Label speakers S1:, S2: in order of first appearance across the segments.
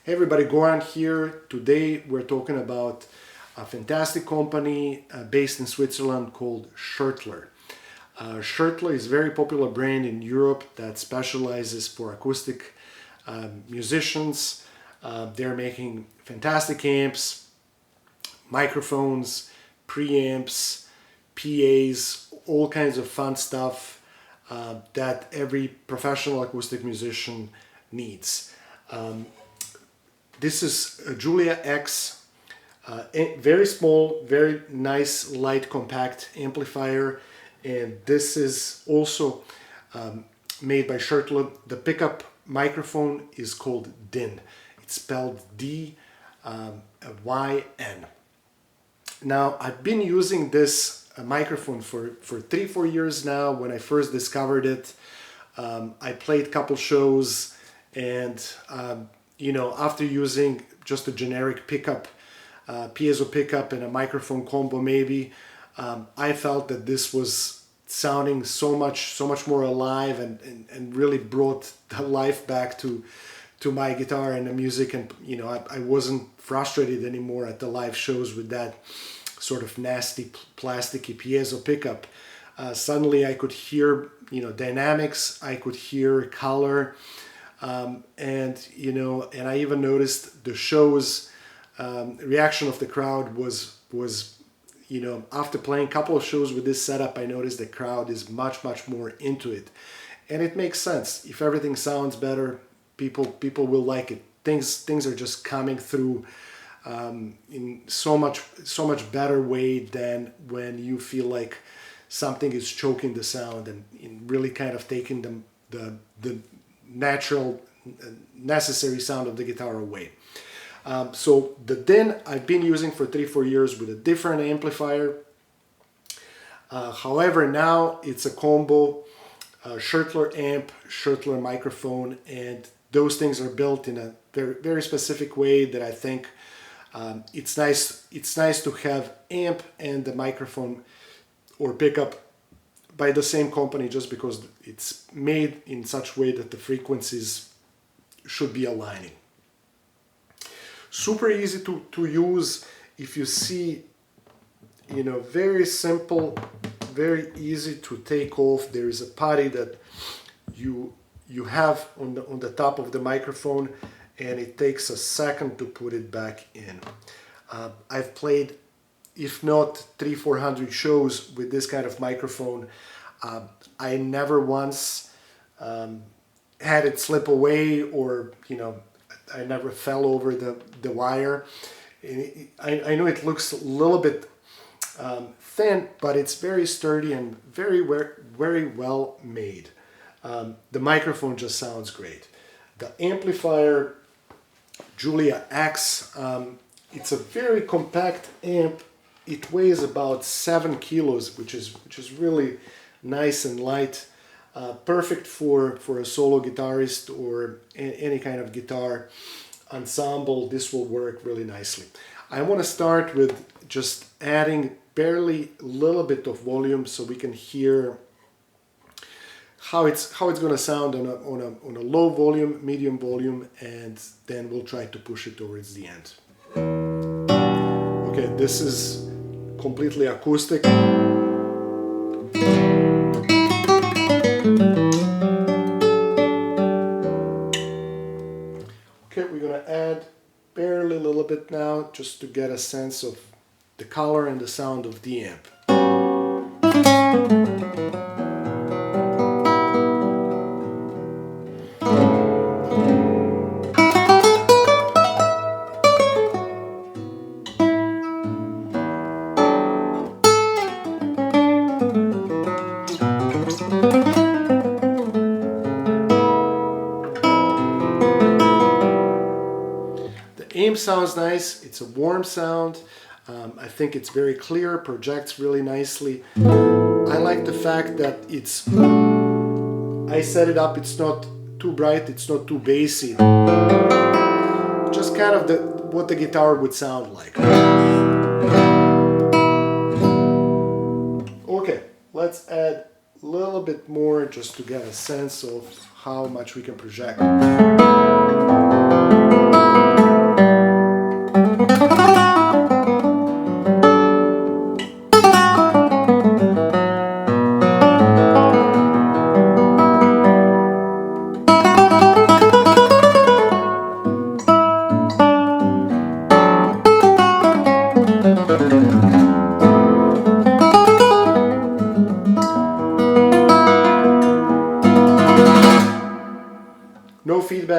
S1: Hey everybody, Goran here. Today we're talking about a fantastic company based in Switzerland called Schertler. Schertler is a very popular brand in Europe that specializes for acoustic musicians. They're making fantastic amps, microphones, preamps, PAs, all kinds of fun stuff that every professional acoustic musician needs. This is a Giulia X, very small, very nice, light, compact amplifier, and this is also made by Schertler. The pickup microphone is called DYN. It's spelled D-Y-N. Now, I've been using this microphone for 3-4 years now. When I first discovered it, I played a couple shows, and after using just a generic pickup, piezo pickup and a microphone combo maybe, I felt that this was sounding so much more alive and really brought the life back to my guitar and the music. And I wasn't frustrated anymore at the live shows with that sort of nasty plasticky piezo pickup. Suddenly I could hear dynamics, I could hear color. And I even noticed the show's reaction of the crowd was after playing a couple of shows with this setup, I noticed the crowd is much more into it, and it makes sense. If everything sounds better, people will like it. Things are just coming through in so much better way than when you feel like something is choking the sound and really kind of taking the natural, necessary sound of the guitar away. So the DYN I've been using for 3-4 years with a different amplifier. However, now it's a combo, Schertler amp, Schertler microphone, and those things are built in a very specific way that I think it's nice to have amp and the microphone or pickup by the same company, just because it's made in such a way that the frequencies should be aligning. Super easy to use. If you see, very simple, very easy to take off. There is a putty that you have on the top of the microphone, and it takes a second to put it back in. I've played, if not 300-400 shows with this kind of microphone. I never once had it slip away, or I never fell over the wire. I know it looks a little bit thin, but it's very sturdy and very well made. The microphone just sounds great. The amplifier, Giulia X, it's a very compact amp. It weighs about 7 kilos, which is really nice and light. Perfect for a solo guitarist or any kind of guitar ensemble. This will work really nicely. I want to start with just adding barely a little bit of volume so we can hear how it's going to sound on a low volume, medium volume, and then we'll try to push it towards the end. Okay, this is completely acoustic. Okay, we're going to add barely a little bit now, just to get a sense of the color and the sound of the amp. Amp sounds nice. It's a warm sound. I think it's very clear, projects really nicely. I like the fact that I set it up, it's not too bright, it's not too bassy. Just kind of what the guitar would sound like. Okay, let's add a little bit more just to get a sense of how much we can project.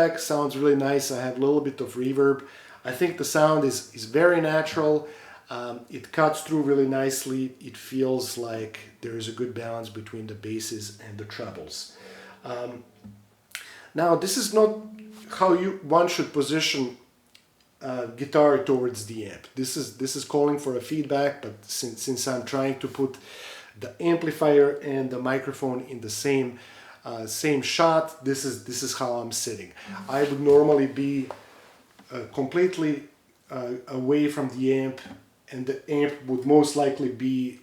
S1: feedback, sounds really nice. I have a little bit of reverb. I think the sound is very natural. It cuts through really nicely. It feels like there is a good balance between the basses and the trebles. Now, this is not how one should position guitar towards the amp. This is calling for a feedback, but since I'm trying to put the amplifier and the microphone in the same shot, this is how I'm sitting. I would normally be completely away from the amp, and the amp would most likely be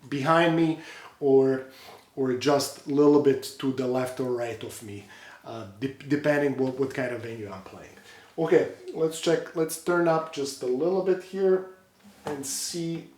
S1: behind me or just a little bit to the left or right of me, depending what kind of venue I'm playing. Okay, let's check. Let's turn up just a little bit here and see.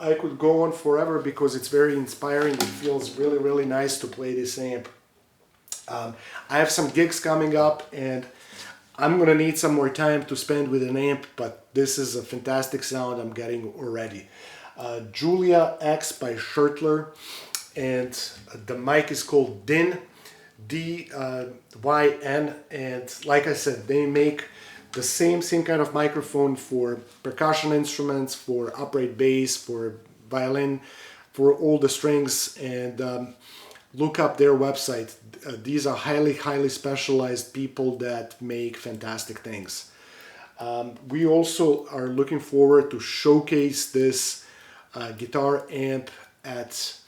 S1: I could go on forever because it's very inspiring. It feels really nice to play this amp. I have some gigs coming up and I'm gonna need some more time to spend with an amp, but this is a fantastic sound I'm getting already. Giulia X by Schertler, and the mic is called DYN, D-Y-N, and like I said, they make the same kind of microphone for percussion instruments, for upright bass, for violin, for all the strings, and look up their website. These are highly specialized people that make fantastic things. We also are looking forward to showcase this guitar amp at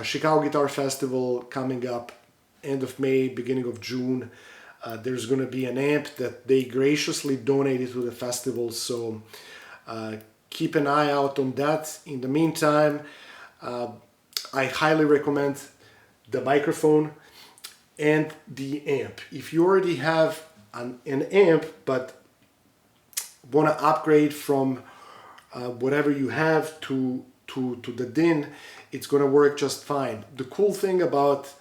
S1: Chicago Guitar Festival coming up end of May, beginning of June. There's going to be an amp that they graciously donated to the festival, so keep an eye out on that. In the meantime, I highly recommend the microphone and the amp. If you already have an amp but want to upgrade from whatever you have to the DYN, it's going to work just fine. The cool thing about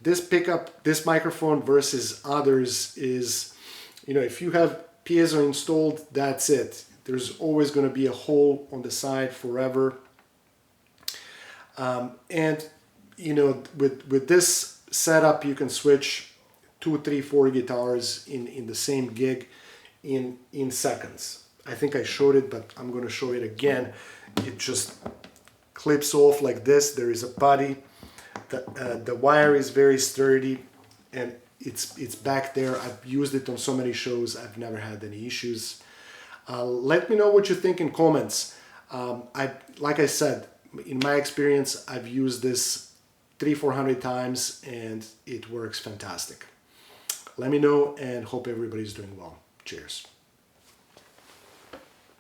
S1: this pickup, this microphone versus others is, you know, if you have piezo installed, that's it. There's always going to be a hole on the side forever. And you know, with this setup, you can switch 2, 3, 4 guitars in the same gig in seconds. I think I showed it, but I'm going to show it again. It just clips off like this. There is a body. The wire is very sturdy, and it's back there. I've used it on so many shows. I've never had any issues. Let me know what you think in comments. Like I said, in my experience, I've used this 300-400 times and it works fantastic. Let me know, and hope everybody's doing well. Cheers.